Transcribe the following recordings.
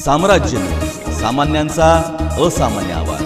साम्राज्य, सामान्यांचा असामान्य आवाज।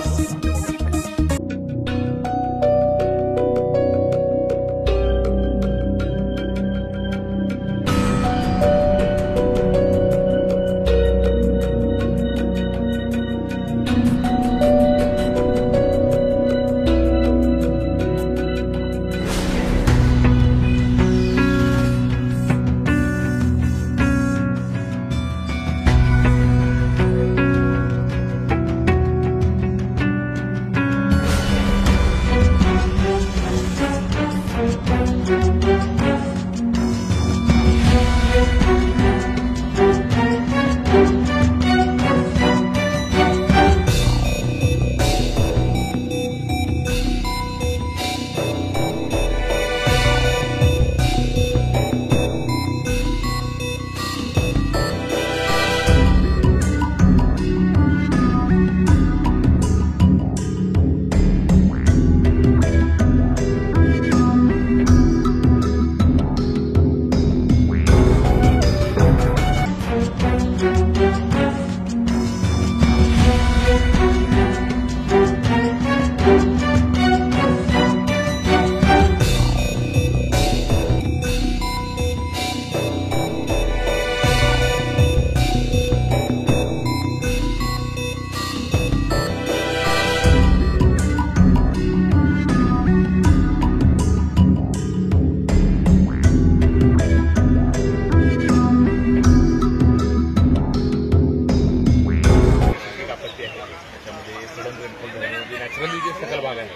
नॅचरली जे सकल भाग आहे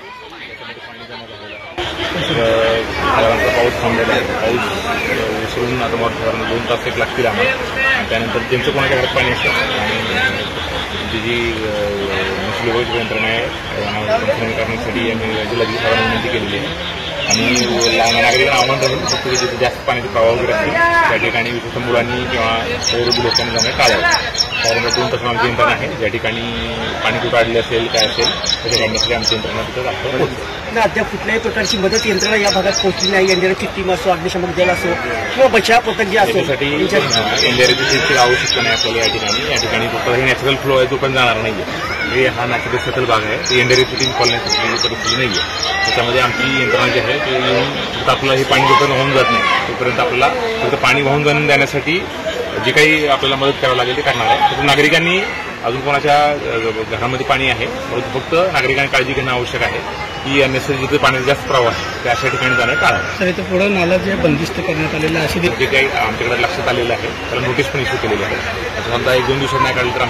त्याच्यामध्ये पाणी जमा झालेलं आहे। साधारणतः पाऊस थांबलेला आहे। पाऊस उसळून आता साधारण 2 तास एक लागतील आम्हाला। त्यानंतर त्यांचं कोणाच्या घरात पाणी असतं आणि त्यांची जी मुस्लिम यंत्रणा आहे पंचनामे करण्यासाठी आम्ही जिल्हाधिकाऱ्यांना विनंती केलेली आहे आणि नागरिकांना आव्हान राहील फक्त जिथे जास्त पाण्याचे प्रवाह वगैरे असतील त्या ठिकाणी विशेषतः मुलांनी किंवा वयोवृद्ध लोकांनी जाणं टाळावं। साधारणतः 2 तास आमची यंत्रणा आहे ज्या ठिकाणी पाणी कुठं अडले असेल काय असेल त्याच्या काढण्यासाठी आमची यंत्रणा तिथं दाखल पोहोचते। अद्याप कुठल्याही प्रकारची मदत यंत्रणा या भागात पोहोचली नाही। एनडीआरएफची टीम असो, अग्निशमन दल असो किंवा बचाव पथक जे असो त्यासाठी एनडीआरएफची टीमची आवश्यकता नाही आपल्याला। या ठिकाणी फक्त हे नॅचरल फ्लो आहे तो पण जाणार नाहीये। हा नॅचरल सकल भाग आहे ते एनडीआरएफची टीम कॉलण्याची परिस्थिती नाहीये। त्याच्यामध्ये आमची यंत्रणा जी आहे ते येऊन फक्त आपल्याला हे पाणी जोपर्यंत वाहून जात नाही तोपर्यंत आपल्याला फक्त पाणी वाहून जाऊन देण्यासाठी जी काही आपल्याला मदत करावी लागेल ते करणार आहे। तर नागरिकांनी अजून कोणाच्या घरामध्ये पाणी आहे परंतु फक्त नागरिकांनी काळजी घेणं आवश्यक आहे की अन्यथा जिथे पाण्याचा जास्त प्रवाह आहे त्या अशा ठिकाणी जाणं टाळावं। सर इथं पुढे नाला जे बंदिस्त करण्यात आलेलं आहे असे जे काही आमच्याकडे लक्षात आलेलं आहे त्याला नोटीस पण इश्यू केलेली आहे। समजा 1-2 दिवसात नाही काढलं तर